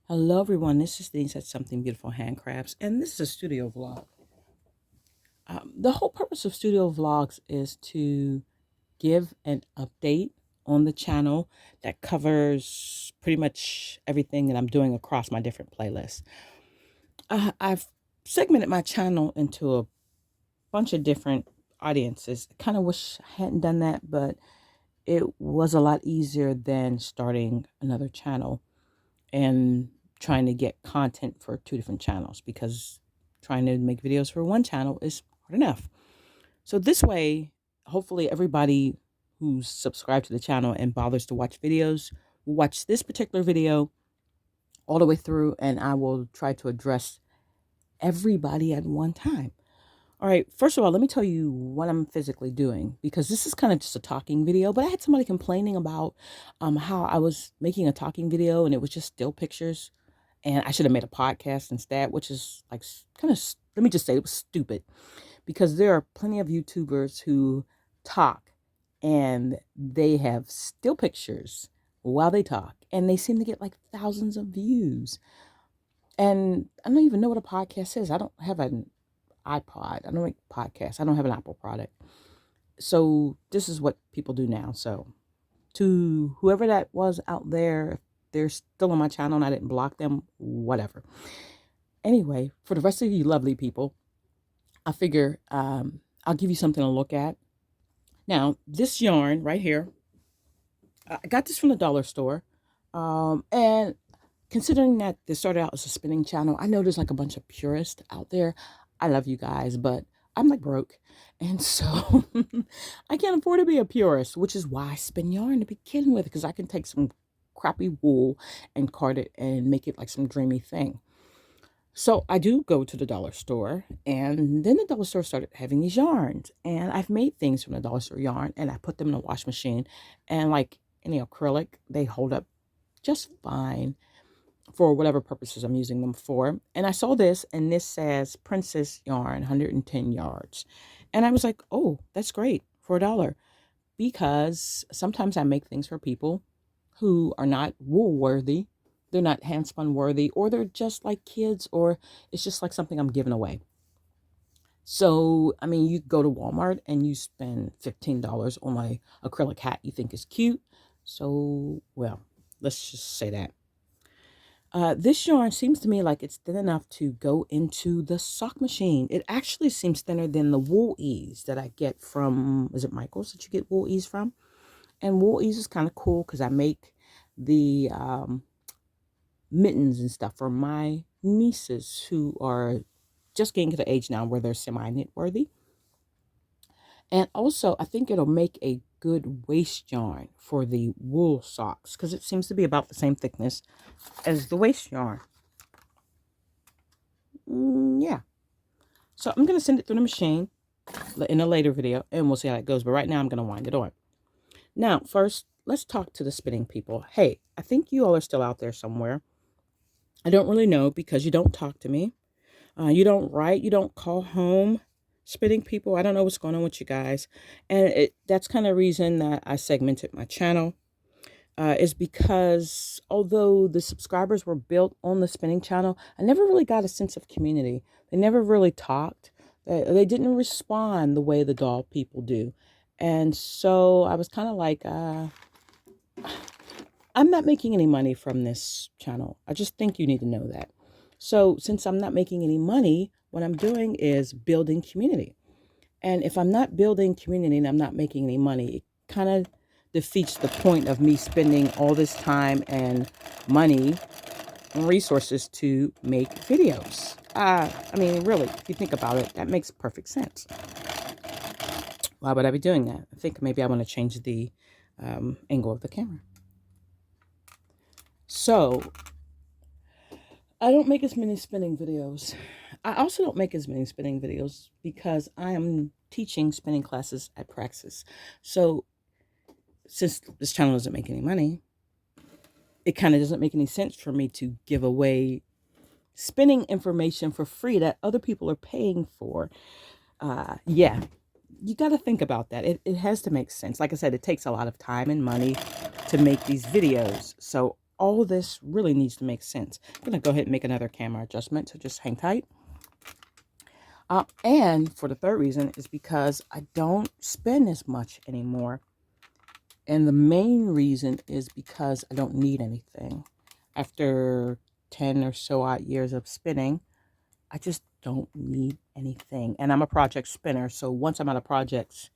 Hello everyone, this is Denise at Something Beautiful Handcrafts, and this is a studio vlog. The whole purpose of studio vlogs is to give an update on the channel that covers pretty much everything that I'm doing across my different playlists. I've segmented my channel into a bunch of different audiences. I kind of wish I hadn't done that, but it was a lot easier than starting another channel and trying to get content for two different channels, because trying to make videos for one channel is hard enough. So this way, hopefully everybody who's subscribed to the channel and bothers to watch videos will watch this particular video all the way through, and I will try to address everybody at one time. All right, first of all, let me tell you what I'm physically doing, because this is kind of just a talking video, but I had somebody complaining about how I was making a talking video and it was just still pictures, and I should have made a podcast instead, which is like kind of, let me just say, it was stupid, because there are plenty of YouTubers who talk and they have still pictures while they talk, and they seem to get like thousands of views. And I don't even know what a podcast is. I don't have an iPod. I don't make podcasts. I don't have an Apple product. So this is what people do now. So to whoever that was out there, if they're still on my channel and I didn't block them, whatever. Anyway, for the rest of you lovely people, I figure I'll give you something to look at. Now, this yarn right here, I got this from the dollar store. And considering that this started out as a spinning channel, I know there's like a bunch of purists out there. I love you guys, but I'm like broke. And so I can't afford to be a purist, which is why I spin yarn to begin with, because I can take some crappy wool and card it and make it like some dreamy thing. So I do go to the dollar store, and then the dollar store started having these yarns, and I've made things from the dollar store yarn, and I put them in a wash machine, and like any acrylic, they hold up just fine for whatever purposes I'm using them for. And I saw this, and this says Princess Yarn, 110 yards. And I was like, oh, that's great for $1. Because sometimes I make things for people who are not wool worthy, they're not handspun worthy, or they're just like kids, or it's just like something I'm giving away. So, I mean, you go to Walmart and you spend $15 on my acrylic hat you think is cute. So, well, let's just say that. This yarn seems to me like it's thin enough to go into the sock machine. It actually seems thinner than the wool ease that I get from, is it Michael's that you get wool ease from? And wool ease is kind of cool because I make the mittens and stuff for my nieces who are just getting to the age now where they're semi-knit worthy. And also, I think it'll make a good waist yarn for the wool socks, because it seems to be about the same thickness as the waist yarn. Yeah. So I'm going to send it through the machine in a later video, and we'll see how it goes. But right now, I'm going to wind it on. Now, first, let's talk to the spinning people. Hey, I think you all are still out there somewhere. I don't really know, because you don't talk to me. You don't write. You don't call home. Spinning people, I don't know what's going on with you guys. And that's kind of the reason that I segmented my channel. Is because although the subscribers were built on the spinning channel, I never really got a sense of community. They never really talked. They didn't respond the way the doll people do. And so I was kind of like, I'm not making any money from this channel. I just think you need to know that. So since I'm not making any money, what I'm doing is building community. And if I'm not building community and I'm not making any money, it kind of defeats the point of me spending all this time and money and resources to make videos. I mean, really, if you think about it, that makes perfect sense. Why would I be doing that? I think maybe I want to change the angle of the camera. So I don't make as many spinning videos. I also don't make as many spinning videos because I am teaching spinning classes at Praxis. So since this channel doesn't make any money, it kind of doesn't make any sense for me to give away spinning information for free that other people are paying for. Yeah, you got to think about that. It has to make sense. Like I said, it takes a lot of time and money to make these videos. So all this really needs to make sense. I'm going to go ahead and make another camera adjustment, so just hang tight. And for the third reason is because I don't spend as much anymore. And the main reason is because I don't need anything. After 10 or so odd years of spinning, I just don't need anything. And I'm a project spinner, so once I'm out of projects,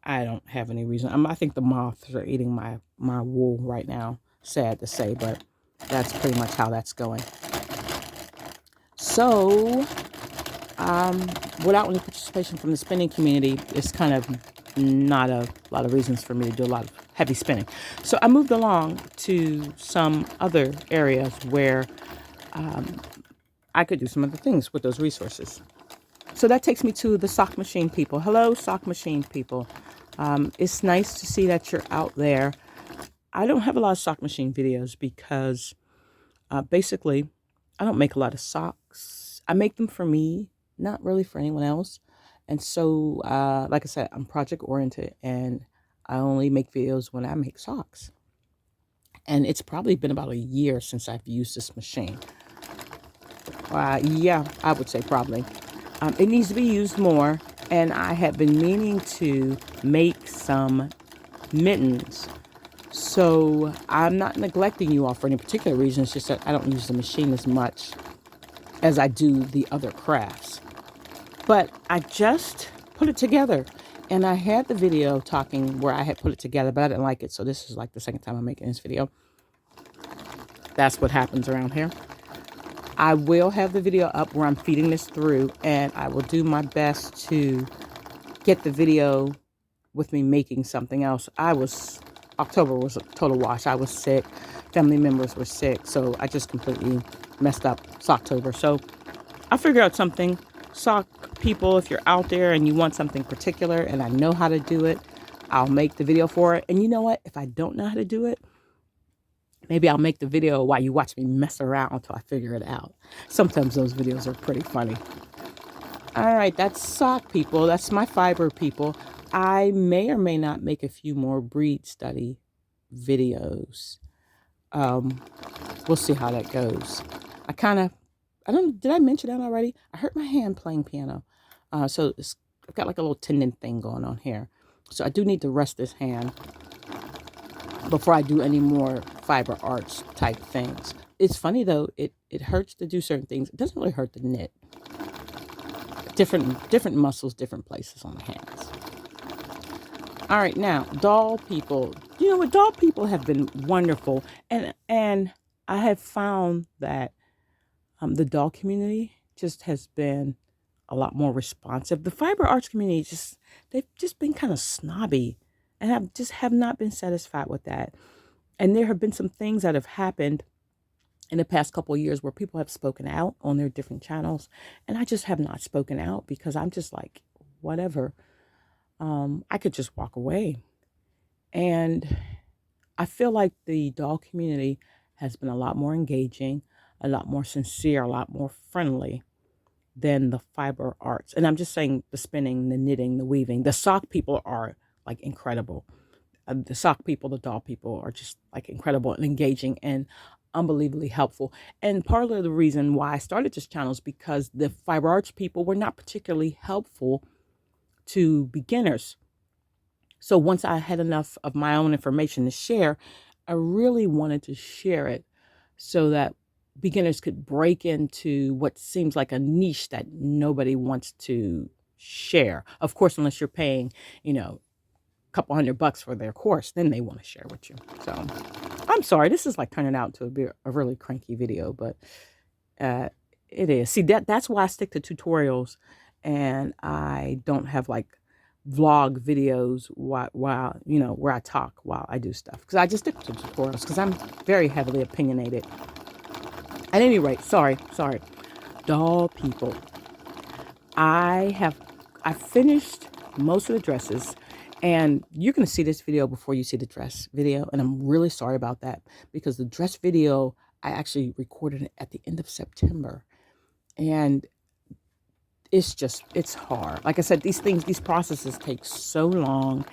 I don't have any reason. I think the moths are eating my wool right now. Sad to say, but that's pretty much how that's going. So, without any participation from the spinning community, it's kind of not a lot of reasons for me to do a lot of heavy spinning. So I moved along to some other areas where I could do some other things with those resources. So that takes me to the sock machine people. Hello, sock machine people. It's nice to see that you're out there. I don't have a lot of sock machine videos because basically I don't make a lot of socks. I make them for me, not really for anyone else. And so, like I said, I'm project oriented and I only make videos when I make socks. And it's probably been about a year since I've used this machine. Yeah, I would say probably. It needs to be used more. And I have been meaning to make some mittens. So I'm not neglecting you all for any particular reason. It's just that I don't use the machine as much as I do the other crafts. But I just put it together. And I had the video talking where I had put it together, but I didn't like it. So this is like the second time I'm making this video. That's what happens around here. I will have the video up where I'm feeding this through, and I will do my best to get the video with me making something else. October was a total wash. I was sick. Family members were sick. So I just completely messed up Socktober. So I'll figure out something. Sock people, if you're out there and you want something particular and I know how to do it, I'll make the video for it. And you know what? If I don't know how to do it, maybe I'll make the video while you watch me mess around until I figure it out. Sometimes those videos are pretty funny. All right, that's sock people. That's my fiber people. I may or may not make a few more breed study videos. We'll see how that goes. Did I mention that already? I hurt my hand playing piano. So I've got like a little tendon thing going on here. So I do need to rest this hand before I do any more fiber arts type things. It's funny though, it hurts to do certain things. It doesn't really hurt to knit. Different muscles, different places on the hands. All right, now, doll people. You know what? Doll people have been wonderful. And I have found that the doll community just has been a lot more responsive. The fiber arts community, they've just been kind of snobby. And I just have not been satisfied with that. And there have been some things that have happened in the past couple of years where people have spoken out on their different channels. And I just have not spoken out because I'm just like, whatever. I could just walk away. And I feel like the doll community has been a lot more engaging, a lot more sincere, a lot more friendly than the fiber arts. And I'm just saying the spinning, the knitting, the weaving. The sock people are like incredible. The sock people, the doll people are just like incredible and engaging and unbelievably helpful. And part of the reason why I started this channel is because the fiber arts people were not particularly helpful to beginners. So once I had enough of my own information to share, I really wanted to share it so that beginners could break into what seems like a niche that nobody wants to share. Of course, unless you're paying, a couple $100 for their course, then they want to share with you. So I'm sorry, this is like turning out to a really cranky video, but it is. See, that's why I stick to tutorials and I don't have like vlog videos while where I talk while I do stuff, because I just stick to tutorials because I'm very heavily opinionated. At any rate, sorry, doll people. I finished most of the dresses, and you're going to see this video before you see the dress video, and I'm really sorry about that because the dress video I actually recorded it at the end of September, and it's hard. Like I said, these processes take so long,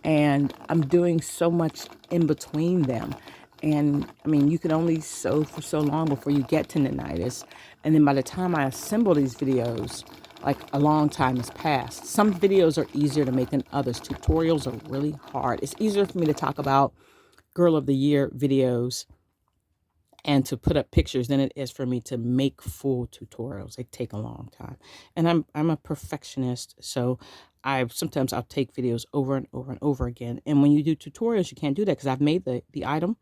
and I'm doing so much in between them. And I mean, you can only sew for so long before you get tendonitis. And then by the time I assemble these videos, like a long time has passed. Some videos are easier to make than others. Tutorials are really hard. It's easier for me to talk about Girl of the Year videos and to put up pictures than it is for me to make full tutorials. They take a long time. And I'm a perfectionist, so I'll take videos over and over and over again. And when you do tutorials, you can't do that because I've made the item.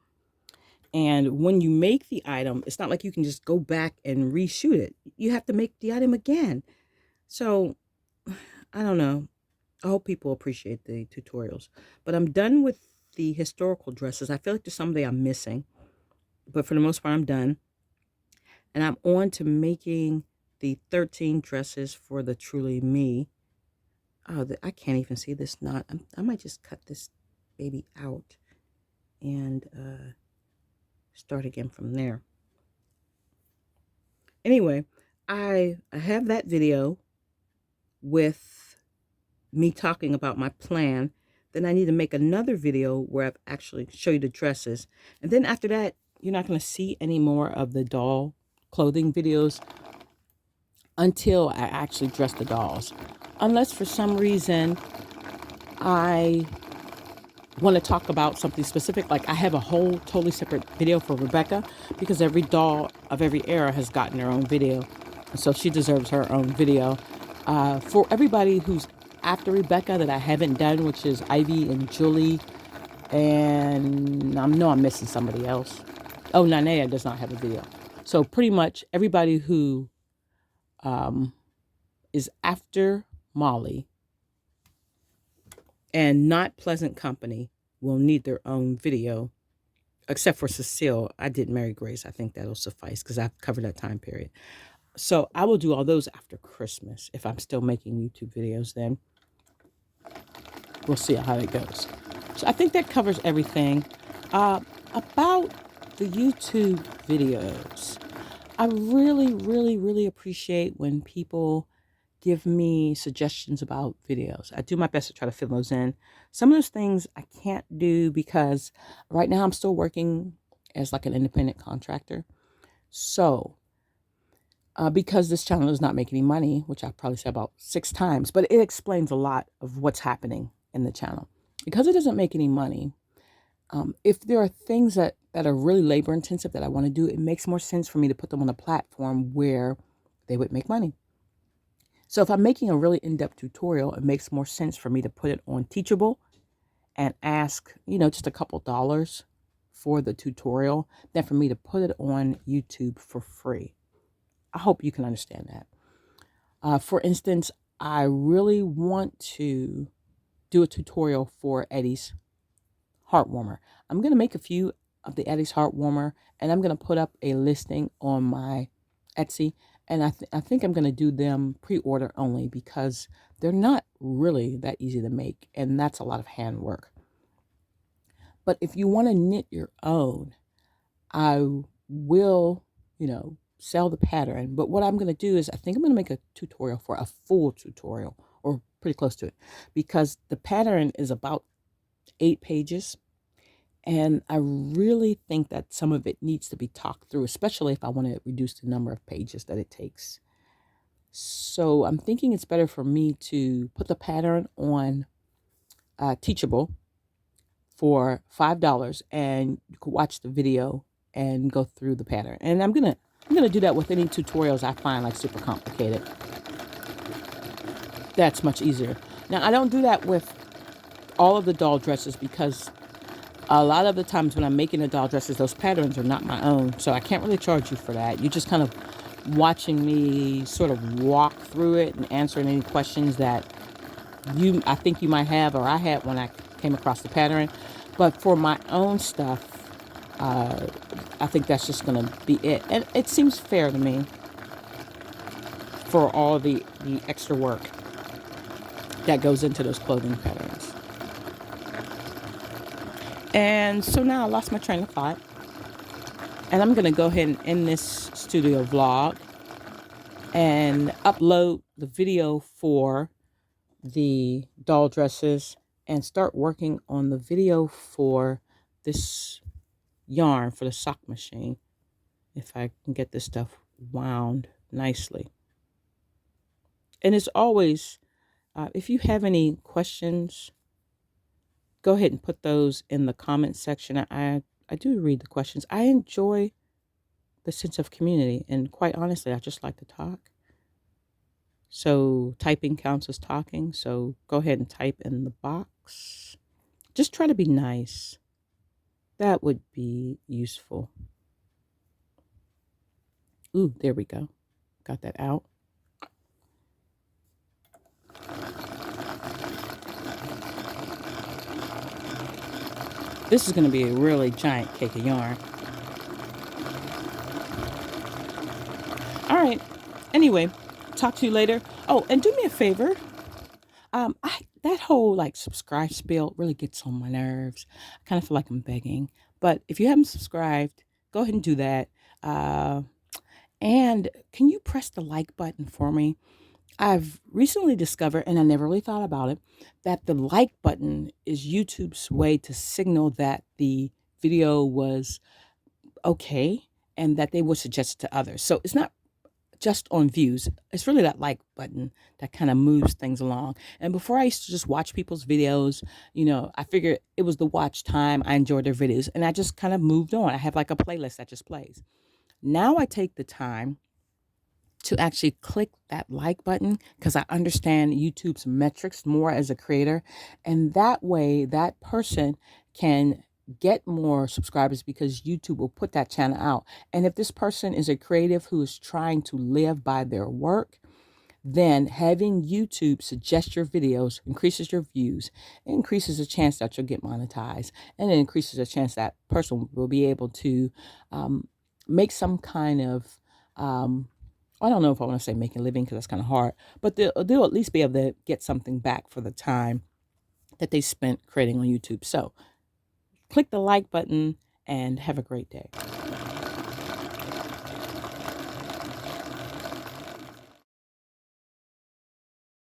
And when you make the item, it's not like you can just go back and reshoot it. You have to make the item again. So I don't know. I hope people appreciate the tutorials. But I'm done with the historical dresses. I feel like there's somebody I'm missing. But for the most part, I'm done. And I'm on to making the 13 dresses for the Truly Me. Oh, I can't even see this knot. I might just cut this baby out and start again from there. Anyway, I have that video with me talking about my plan. Then I need to make another video where I've actually show you the dresses. And then after that, you're not going to see any more of the doll clothing videos until I actually dress the dolls. Unless for some reason I want to talk about something specific, like I have a whole totally separate video for Rebecca because every doll of every era has gotten their own video. So she deserves her own video. For everybody who's after Rebecca that I haven't done, which is Ivy and Julie, and I know I'm missing somebody else. Oh, Nanea does not have a video. So pretty much everybody who is after Molly and not Pleasant Company will need their own video, except for Cecile. I did Mary Grace. I think that'll suffice because I've covered that time period. So I will do all those after Christmas if I'm still making YouTube videos then. We'll see how it goes. So I think that covers everything. About the YouTube videos, I really, really, really appreciate when people give me suggestions about videos. I do my best to try to fill those in. Some of those things I can't do because right now I'm still working as like an independent contractor. So, because this channel does not make any money, which I've probably said about 6 times, but it explains a lot of what's happening in the channel. Because it doesn't make any money, if there are things that are really labor intensive that I want to do, it makes more sense for me to put them on a platform where they would make money. So if I'm making a really in-depth tutorial, it makes more sense for me to put it on Teachable and ask, just a couple dollars for the tutorial than for me to put it on YouTube for free. I hope you can understand that. For instance, I really want to do a tutorial for Eddie's Heartwarmer. I'm going to make a few of the Eddie's Heartwarmer, and I'm going to put up a listing on my Etsy. And I think I'm going to do them pre-order only because they're not really that easy to make, and that's a lot of handwork. But if you want to knit your own, I will, sell the pattern. But what I'm going to do is I think I'm going to make a tutorial for a full tutorial or pretty close to it because the pattern is about 8 pages. And I really think that some of it needs to be talked through, especially if I want to reduce the number of pages that it takes. So I'm thinking it's better for me to put the pattern on Teachable for $5, and you can watch the video and go through the pattern. And I'm gonna do that with any tutorials I find like super complicated. That's much easier. Now I don't do that with all of the doll dresses because a lot of the times when I'm making the doll dresses, those patterns are not my own. So I can't really charge you for that. You're just kind of watching me sort of walk through it and answering any questions that I think you might have or I had when I came across the pattern. But for my own stuff, I think that's just going to be it. And it seems fair to me for all the extra work that goes into those clothing patterns. And so now I lost my train of thought. And I'm going to go ahead and end this studio vlog and upload the video for the doll dresses and start working on the video for this yarn for the sock machine. If I can get this stuff wound nicely. And as always, if you have any questions, go ahead and put those in the comment section. I do read the questions. I enjoy the sense of community, and quite honestly, I just like to talk. So typing counts as talking. So go ahead and type in the box. Just try to be nice. That would be useful. Ooh, there we go. Got that out. This is going to be a really giant cake of yarn. All right. Anyway, talk to you later. Oh, and do me a favor. That whole like subscribe spiel really gets on my nerves. I kind of feel like I'm begging. But if you haven't subscribed, go ahead and do that. Uh, and can you press the like button for me? I've recently discovered, and I never really thought about it, that the like button is YouTube's way to signal that the video was okay and that they would suggest it to others. So it's not just on views. It's really that like button that kind of moves things along. And before I used to just watch people's videos, I figured it was the watch time. I enjoyed their videos and I just kind of moved on. I have like a playlist that just plays. Now I take the time to actually click that like button because I understand YouTube's metrics more as a creator. And that way, that person can get more subscribers because YouTube will put that channel out. And if this person is a creative who is trying to live by their work, then having YouTube suggest your videos increases your views, increases the chance that you'll get monetized, and it increases the chance that person will be able to make some kind of I don't know if I want to say making a living because that's kind of hard, but they'll at least be able to get something back for the time that they spent creating on YouTube. So click the like button and have a great day.